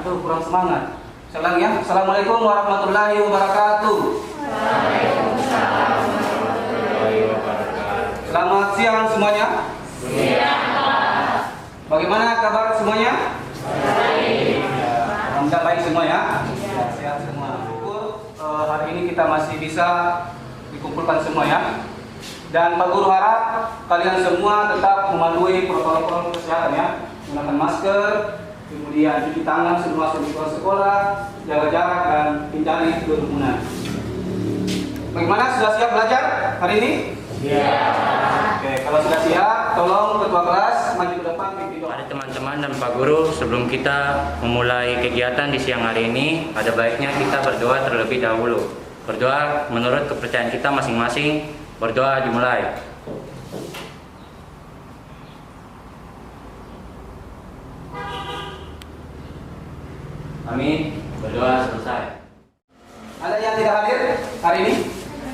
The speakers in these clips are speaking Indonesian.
Aduh, kurang semangat. Selang ya. Assalamualaikum warahmatullahi wabarakatuh. Waalaikumsalam warahmatullahi wabarakatuh. Selamat siang semuanya. Siang, Pak. Bagaimana kabar semuanya? Baik. Alhamdulillah baik semua ya. Sehat semua. Syukur hari ini kita masih bisa dikumpulkan semua ya. Dan Pak Guru harap kalian semua tetap mematuhi protokol kesehatan ya. Menggunakan masker, kemudian cuci tangan sebelum masuk di sekolah, jaga jarak dan hindari kerumunan. Bagaimana, sudah siap belajar hari ini? Iya. Oke, kalau sudah siap, tolong ketua kelas maju ke depan pimpin doa. Ada teman-teman dan Pak Guru, sebelum kita memulai kegiatan di siang hari ini, ada baiknya kita berdoa terlebih dahulu. Berdoa menurut kepercayaan kita masing-masing. Berdoa dimulai. Amin. Berdoa selesai. Ada yang tidak hadir hari ini?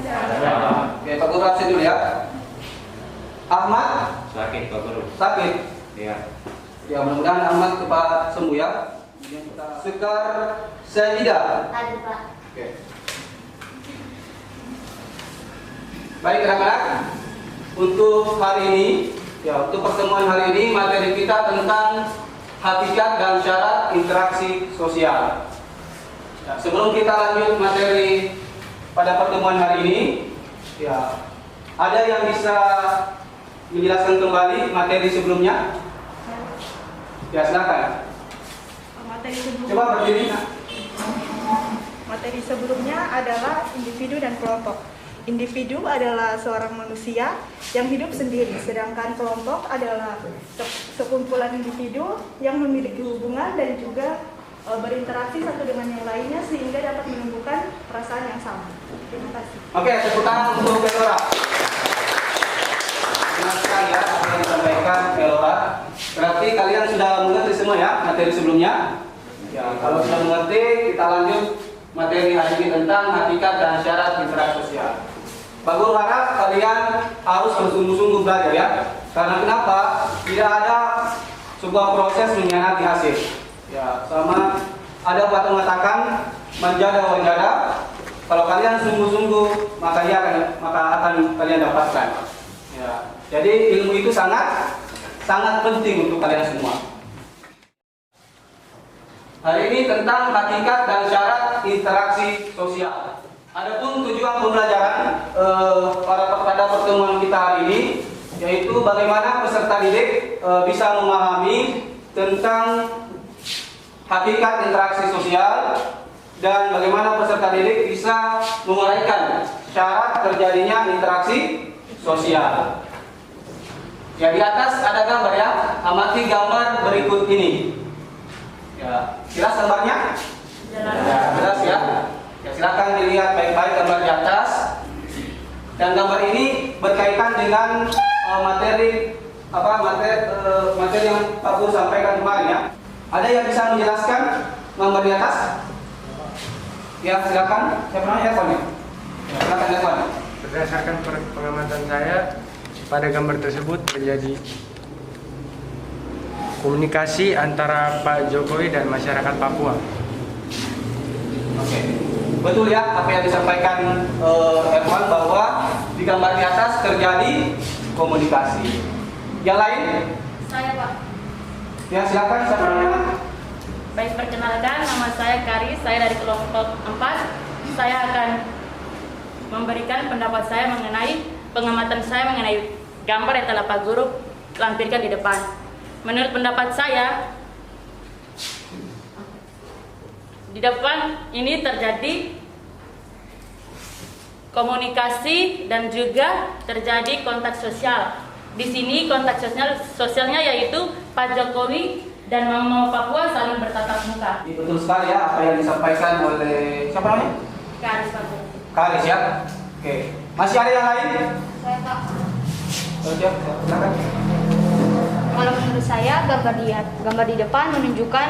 Ada. Oke, Pak Guru absen dulu ya. Ahmad Sakit Pak Guru. sakit. Iya. Ya, mudah-mudahan Ahmad cepat sembuh ya. Kemudian kita Sekar Sajida. Ada, Pak. Oke. Baik anak-anak, untuk hari ini, ya untuk pertemuan hari ini materi kita tentang hakikat dan syarat interaksi sosial. Ya, sebelum kita lanjut materi pada pertemuan hari ini, ya ada yang bisa menjelaskan kembali materi sebelumnya? Ya silakan. Materi sebelumnya, Coba berdiri. materi sebelumnya adalah individu dan kelompok. Individu adalah seorang manusia yang hidup sendiri, sedangkan kelompok adalah sekumpulan individu yang memiliki hubungan dan juga berinteraksi satu dengan yang lainnya sehingga dapat menumbuhkan perasaan yang sama. Terima kasih. Oke, tepuk tangan untuk Kelora. Terima kasih ya apa yang disampaikan Kelora. Berarti kalian sudah mengerti semua ya materi sebelumnya. Ya, kalau sudah mengerti, kita lanjut materi hari ini tentang hakikat dan syarat interaksi sosial. Pak Guru harap kalian harus bersungguh-sungguh belajar ya. Karena kenapa? Tidak ada sebuah proses mengkhianati hasil. Ya, sama ada patah mengatakan manjada wanjada. Kalau kalian sungguh-sungguh maka akan kalian dapatkan. Ya, jadi ilmu itu sangat penting untuk kalian semua. Hari ini tentang hakikat dan syarat interaksi sosial. Adapun tujuan pembelajaran pada pertemuan kita hari ini yaitu bagaimana peserta didik bisa memahami tentang hakikat interaksi sosial dan bagaimana peserta didik bisa menguraikan syarat terjadinya interaksi sosial. Ya, di atas ada gambar ya. Amati gambar berikut ini. Ya, jelas gambarnya? Jelas ya. Ya, silakan dilihat baik-baik gambar di atas. Dan gambar ini berkaitan dengan materi yang Pak Guru sampaikan kemarin ya. Ada yang bisa menjelaskan gambar di atas? Ya, silakan. Siapa namanya Evan ya? Ya, silakan Evan. Berdasarkan pengamatan saya, pada gambar tersebut terjadi komunikasi antara Pak Jokowi dan masyarakat Papua. Oke. Betul ya apa yang disampaikan Erwan bahwa di gambar di atas terjadi komunikasi. Yang lain? Saya, Pak. Ya silakan siapa namanya? Baik, perkenalkan, nama saya Karis, saya dari kelompok 4. Saya akan memberikan pendapat saya mengenai pengamatan saya mengenai gambar yang telah Pak Guru lampirkan di depan. Menurut pendapat saya, di depan ini terjadi komunikasi dan juga terjadi kontak sosial. Di sini kontak sosialnya yaitu Pak Jokowi dan Mama Papua saling bertatap muka. Betul sekali ya apa yang disampaikan oleh siapa namanya? Karis, Pak Guru. Karis ya. Oke. Masih ada yang lain? Saya Pak. Silakan. Kalau menurut saya gambar di depan menunjukkan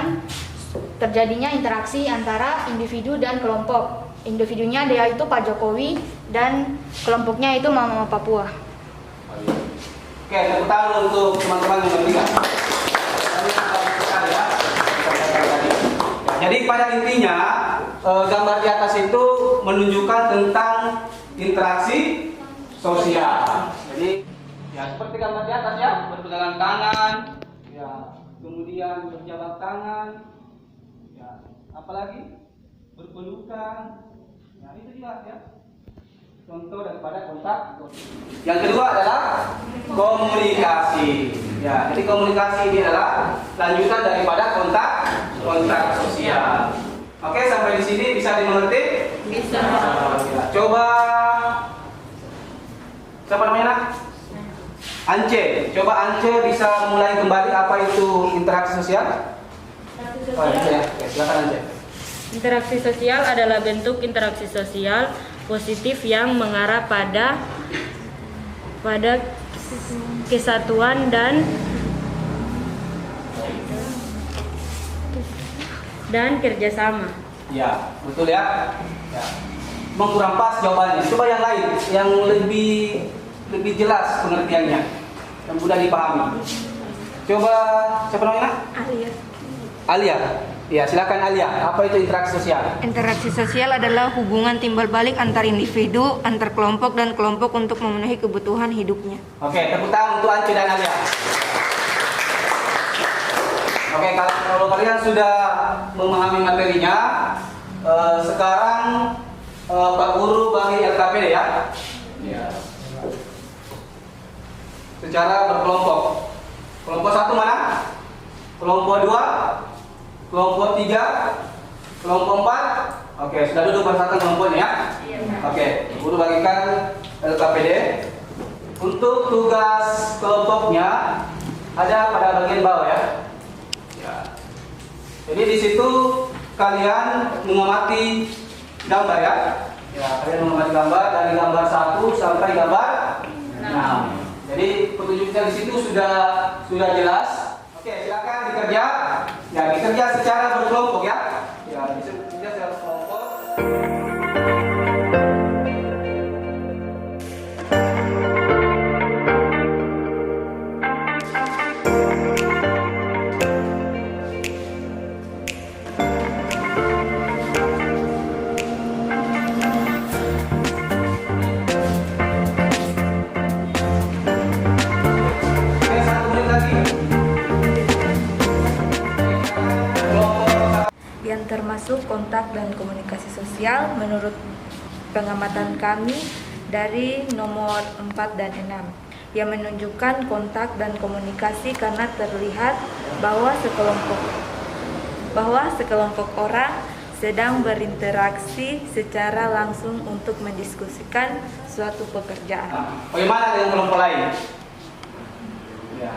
terjadinya interaksi antara individu dan kelompok. Individunya dia itu Pak Jokowi dan kelompoknya itu Mama Papua. Oke, tepuk tangan untuk teman-teman yang bertiga. Jadi pada intinya gambar di atas itu menunjukkan tentang interaksi sosial. Jadi ya seperti gambar di atas ya, berpegangan tangan, ya kemudian berjabat tangan, ya apalagi berpelukan. Ya itu juga ya. Contoh daripada kontak. Yang kedua adalah komunikasi. Ya, jadi komunikasi ini adalah lanjutan daripada kontak sosial. Oke, sampai di sini bisa dimengerti? Bisa. Coba siapa namanya nak? Ance. Coba Ance bisa mulai kembali apa itu interaksi sosial? Oh, ya. Oke, silakan Ance. Interaksi sosial adalah bentuk interaksi sosial positif yang mengarah pada kesatuan dan kerjasama. Ya, betul ya. Ya. Memang kurang pas jawabannya. Coba yang lain, yang lebih jelas pengertiannya, yang mudah dipahami. Coba siapa namanya? Alia. Ya, silakan Alia. Apa itu interaksi sosial? Interaksi sosial adalah hubungan timbal balik antar individu, antar kelompok dan kelompok untuk memenuhi kebutuhan hidupnya. Oke, tepuk tangan untuk Ance dan Alia. Oke, kalau kalian sudah memahami materinya, sekarang Pak Guru bagi LKPD ya. Ya. Secara berkelompok. Kelompok 1 mana? Kelompok 2? Kelompok 3, kelompok 4. Oke, sudah duduk bersama kelompoknya ya? Oke, Guru bagikan LKPD. Untuk tugas kelompoknya ada pada bagian bawah ya. Jadi di situ kalian mengamati gambar ya. Ya, kalian mengamati gambar dari gambar 1 sampai gambar 6. Jadi petunjuknya di situ sudah jelas. Oke, silakan dikerja. Ya, dikerja secara berkelompok ya. Ya, dikerja secara berkelompok. Oke, 1 menit lagi. Yang termasuk kontak dan komunikasi sosial menurut pengamatan kami dari nomor 4 dan 6 yang menunjukkan kontak dan komunikasi karena terlihat bahwa sekelompok orang sedang berinteraksi secara langsung untuk mendiskusikan suatu pekerjaan. Bagaimana dengan kelompok lain? Ya.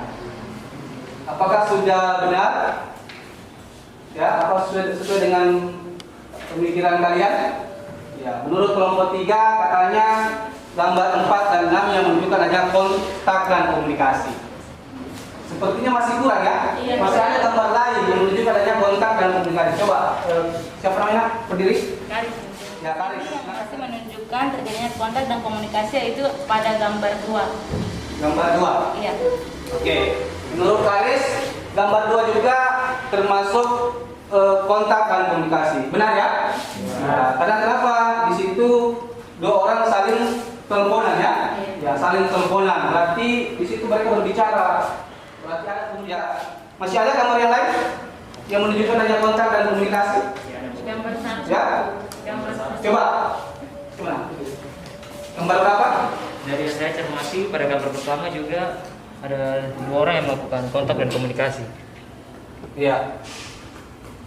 Apakah sudah benar? Ya, apa sesuai dengan pemikiran kalian? Ya, menurut kelompok 3 katanya gambar 4 dan 6 yang menunjukkan adanya kontak dan komunikasi. Sepertinya masih kurang ya? Iya, masih ada gambar lain yang menunjukkan adanya kontak dan komunikasi. Coba, siapa namanya? Berdiri? Karis. Ya, Karis. Komunikasi menunjukkan terjadinya kontak dan komunikasi yaitu pada gambar 2. Gambar 2. Iya. Oke, menurut Karis, gambar 2 juga termasuk kontak dan komunikasi. Benar ya? Nah, karena kenapa? Di situ 2 orang saling teleponan ya? Ya, saling teleponan. Berarti di situ mereka berbicara. Berarti ada ya. Masih ada gambar yang lain? yang menunjukkan adanya kontak dan komunikasi? Gambar 1. Ya. Gambar 1. Coba. Gambar berapa? Dari yang saya cermati pada gambar pertama juga ada 2 orang yang melakukan kontak dan komunikasi. Iya.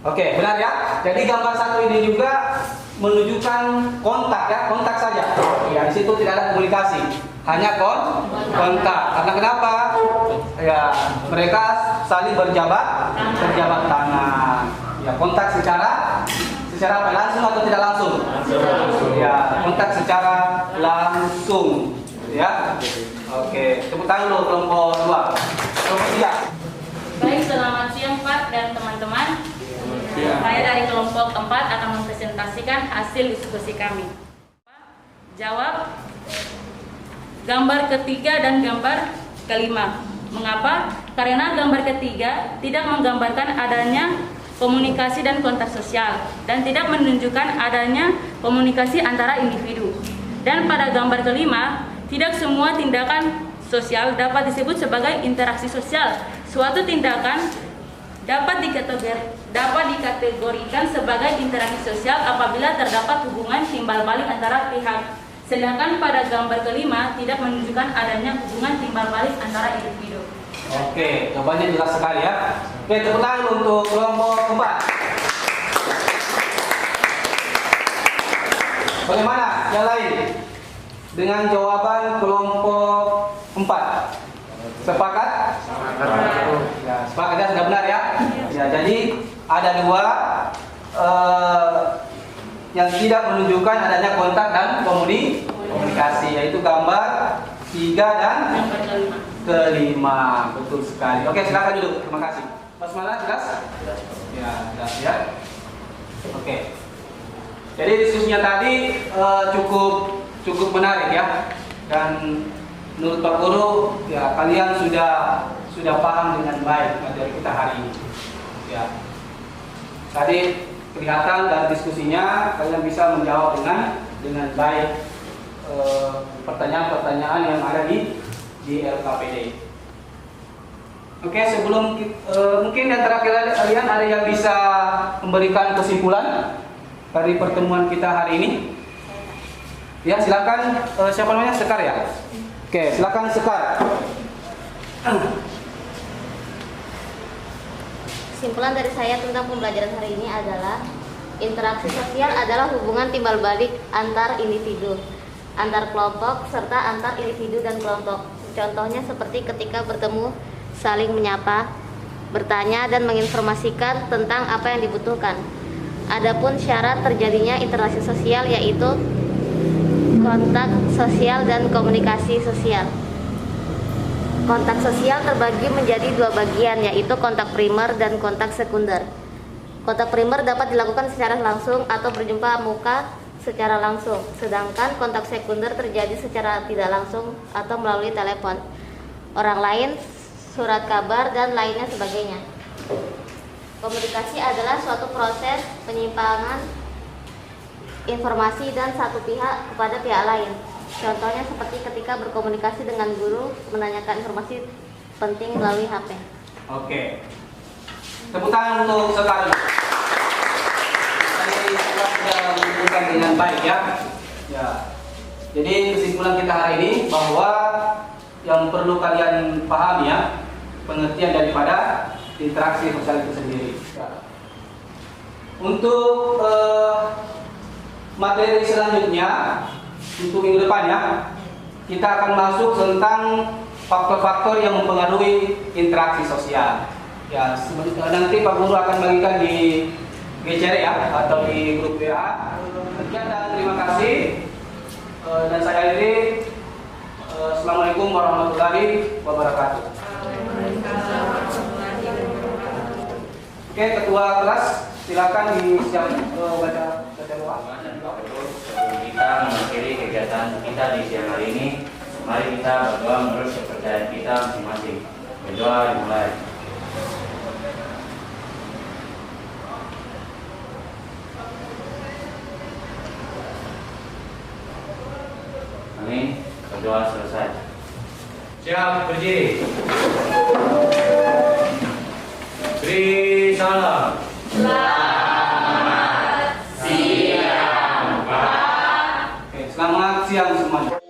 Oke, benar ya. Jadi gambar 1 ini juga menunjukkan kontak ya, kontak saja. Ya, di situ tidak ada komunikasi, hanya kontak. Karena kenapa? Ya, mereka saling berjabat tangan. Ya, kontak secara apa? Langsung atau tidak langsung? Ya, kontak secara langsung. Ya. Oke, tepuk tangan dulu kelompok 2. Kelompok 3. Baik, selamat siang Pak dan teman-teman. Saya dari kelompok 4 akan mempresentasikan hasil diskusi kami. Jawab gambar ketiga dan gambar kelima. Mengapa? Karena gambar ketiga tidak menggambarkan adanya komunikasi dan kontak sosial dan tidak menunjukkan adanya komunikasi antara individu. Dan pada gambar kelima, tidak semua tindakan sosial dapat disebut sebagai interaksi sosial. Suatu tindakan dapat dikategorikan sebagai interaksi sosial apabila terdapat hubungan timbal balik antara pihak. Sedangkan pada gambar kelima tidak menunjukkan adanya hubungan timbal balik antara individu. Oke, jawabannya jelas sekali ya. Oke, tepuk tangan untuk kelompok 4. Bagaimana yang lain dengan jawaban kelompok 4? Sepakat? Ya, sepakat ya, sudah benar ya. Ya, jadi ada 2 yang tidak menunjukkan adanya kontak dan komunikasi, yaitu gambar 3 dan kelima. Betul sekali. Oke, silakan duduk. Terima kasih. Mas Mala, jelas? Ya, jelas ya. Oke. Jadi diskusinya tadi cukup menarik ya. Dan menurut Pak Guru, ya kalian sudah paham dengan baik materi kita hari ini. Ya. Tadi kelihatan dari diskusinya kalian bisa menjawab dengan baik pertanyaan-pertanyaan yang ada di LKPD. Oke, sebelum mungkin di antara kalian ada yang bisa memberikan kesimpulan dari pertemuan kita hari ini? Ya, silakan. Siapa namanya? Sekar ya? Oke, silakan Sekar. Kesimpulan dari saya tentang pembelajaran hari ini adalah interaksi sosial adalah hubungan timbal balik antar individu, antar kelompok, serta antar individu dan kelompok. Contohnya seperti ketika bertemu, saling menyapa, bertanya, dan menginformasikan tentang apa yang dibutuhkan. Adapun syarat terjadinya interaksi sosial yaitu kontak sosial dan komunikasi sosial. Kontak sosial terbagi menjadi 2 bagian, yaitu kontak primer dan kontak sekunder. Kontak primer dapat dilakukan secara langsung atau berjumpa muka secara langsung, sedangkan kontak sekunder terjadi secara tidak langsung atau melalui telepon, orang lain, surat kabar, dan lainnya sebagainya. Komunikasi adalah suatu proses penyimpangan informasi dan satu pihak kepada pihak lain. Contohnya seperti ketika berkomunikasi dengan guru menanyakan informasi penting melalui HP. Oke. Tepuk tangan untuk Sekar. Tadi kita sudah menunjukkan dengan baik ya. Ya. Jadi kesimpulan kita hari ini bahwa yang perlu kalian pahami ya, pengertian daripada interaksi sosial itu sendiri. Ya. Untuk materi selanjutnya, untuk minggu depan ya, kita akan masuk tentang faktor-faktor yang mempengaruhi interaksi sosial. Ya, nanti Pak Guru akan bagikan di GCR ya, atau di grup WA. Sekian dan terima kasih. Dan saya akhiri. Assalamualaikum warahmatullahi wabarakatuh. Oke, ketua kelas silakan disiap baca doa. Sebelum kita mengakhiri kegiatan kita di siang hari ini, mari kita berdoa menurut kepercayaan kita masing-masing. Berdoa dimulai. Amin. Berdoa selesai. Siap, berdiri. Beri salam. Oke, selamat siang semuanya.